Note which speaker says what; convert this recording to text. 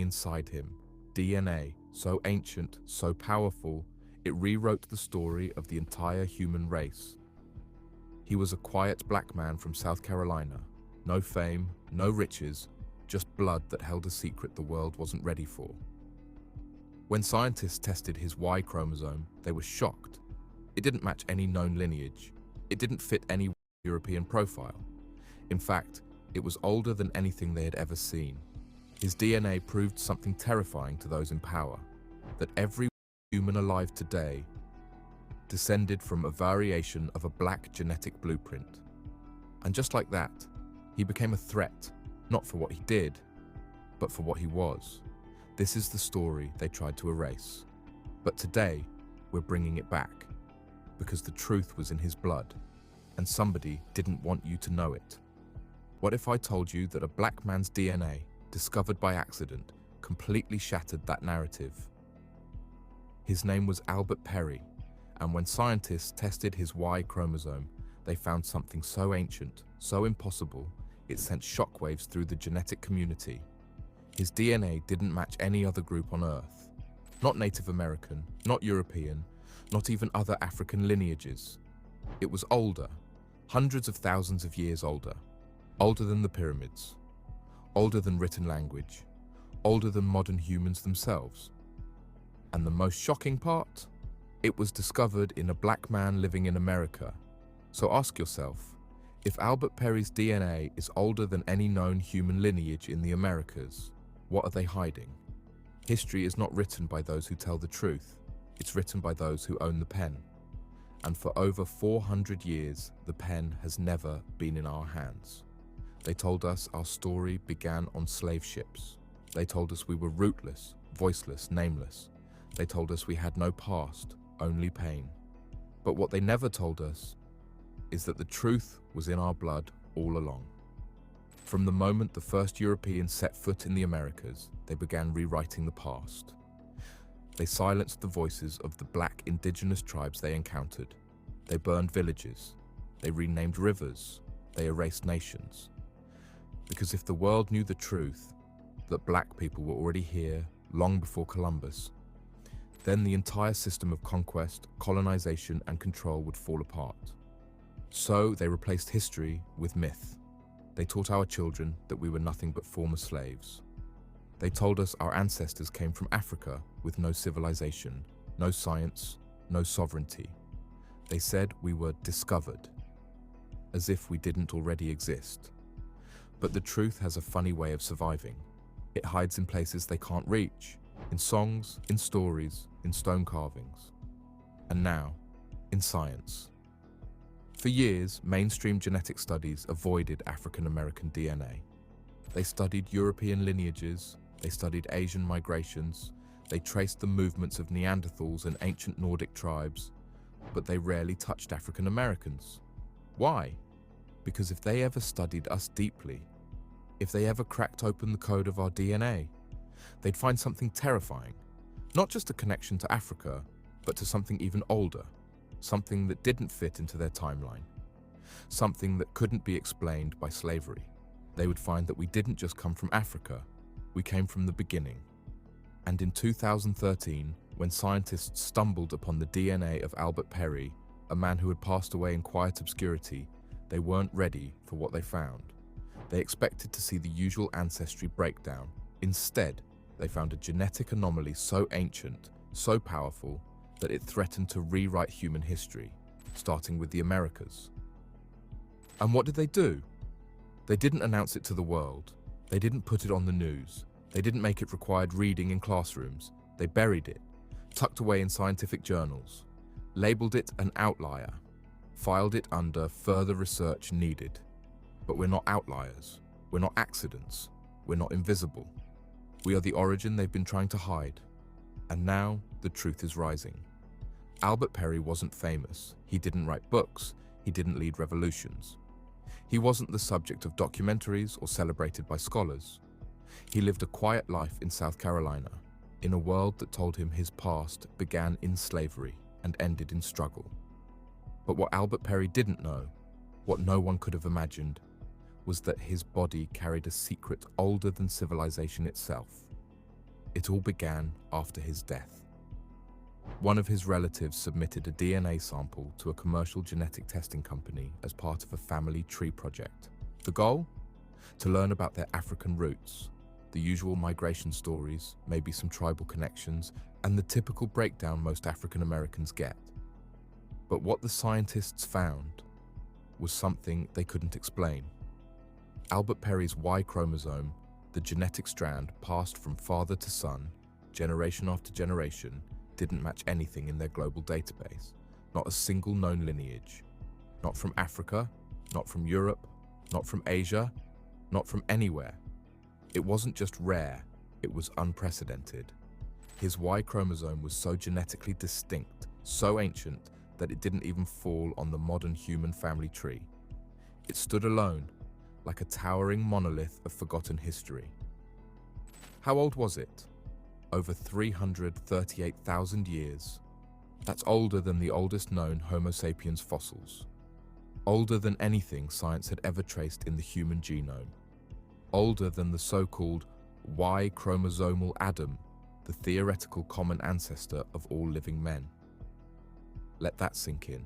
Speaker 1: inside him, DNA, so ancient, so powerful, it rewrote the story of the entire human race. He was a quiet black man from South Carolina. No fame, no riches, just blood that held a secret the world wasn't ready for. When scientists tested his Y chromosome, they were shocked. It didn't match any known lineage. It didn't fit any European profile. In fact, it was older than anything they had ever seen. His DNA proved something terrifying to those in power, that every human alive today descended from a variation of a black genetic blueprint. And just like that, he became a threat, not for what he did, but for what he was. This is the story they tried to erase. But today, we're bringing it back, because the truth was in his blood, and somebody didn't want you to know it. What if I told you that a black man's DNA, discovered by accident, completely shattered that narrative? His name was Albert Perry, and when scientists tested his Y chromosome, they found something so ancient, so impossible, it sent shockwaves through the genetic community. His DNA didn't match any other group on Earth. Not Native American, not European, not even other African lineages. It was older, hundreds of thousands of years older. Older than the pyramids. Older than written language. Older than modern humans themselves. And the most shocking part? It was discovered in a black man living in America. So ask yourself, if Albert Perry's DNA is older than any known human lineage in the Americas, what are they hiding? History is not written by those who tell the truth. It's written by those who own the pen. And for over 400 years, the pen has never been in our hands. They told us our story began on slave ships. They told us we were rootless, voiceless, nameless. They told us we had no past, only pain. But what they never told us is that the truth was in our blood all along. From the moment the first Europeans set foot in the Americas, they began rewriting the past. They silenced the voices of the black indigenous tribes they encountered. They burned villages. They renamed rivers. They erased nations. Because if the world knew the truth, that black people were already here long before Columbus, then the entire system of conquest, colonization, and control would fall apart. So they replaced history with myth. They taught our children that we were nothing but former slaves. They told us our ancestors came from Africa with no civilization, no science, no sovereignty. They said we were discovered, as if we didn't already exist. But the truth has a funny way of surviving. It hides in places they can't reach, in songs, in stories, in stone carvings. And now, in science. For years, mainstream genetic studies avoided African American DNA. They studied European lineages, they studied Asian migrations, they traced the movements of Neanderthals and ancient Nordic tribes, but they rarely touched African Americans. Why? Because if they ever studied us deeply, if they ever cracked open the code of our DNA, they'd find something terrifying. Not just a connection to Africa, but to something even older, something that didn't fit into their timeline, something that couldn't be explained by slavery. They would find that we didn't just come from Africa, we came from the beginning. And in 2013, when scientists stumbled upon the DNA of Albert Perry, a man who had passed away in quiet obscurity, they weren't ready for what they found. They expected to see the usual ancestry breakdown. Instead, they found a genetic anomaly so ancient, so powerful, that it threatened to rewrite human history, starting with the Americas. And what did they do? They didn't announce it to the world. They didn't put it on the news. They didn't make it required reading in classrooms. They buried it, tucked away in scientific journals, labeled it an outlier, filed it under further research needed. But we're not outliers. We're not accidents. We're not invisible. We are the origin they've been trying to hide. And now the truth is rising. Albert Perry wasn't famous. He didn't write books. He didn't lead revolutions. He wasn't the subject of documentaries or celebrated by scholars. He lived a quiet life in South Carolina, in a world that told him his past began in slavery and ended in struggle. But what Albert Perry didn't know, what no one could have imagined, was that his body carried a secret older than civilization itself. It all began after his death. One of his relatives submitted a DNA sample to a commercial genetic testing company as part of a family tree project. The goal? To learn about their African roots, the usual migration stories, maybe some tribal connections, and the typical breakdown most African Americans get. But what the scientists found was something they couldn't explain. Albert Perry's Y chromosome, the genetic strand passed from father to son, generation after generation, didn't match anything in their global database. Not a single known lineage. Not from Africa, not from Europe, not from Asia, not from anywhere. It wasn't just rare, it was unprecedented. His Y chromosome was so genetically distinct, so ancient, that it didn't even fall on the modern human family tree. It stood alone, like a towering monolith of forgotten history. How old was it? Over 338,000 years. That's older than the oldest known Homo sapiens fossils. Older than anything science had ever traced in the human genome. Older than the so-called Y chromosomal Adam, the theoretical common ancestor of all living men. Let that sink in.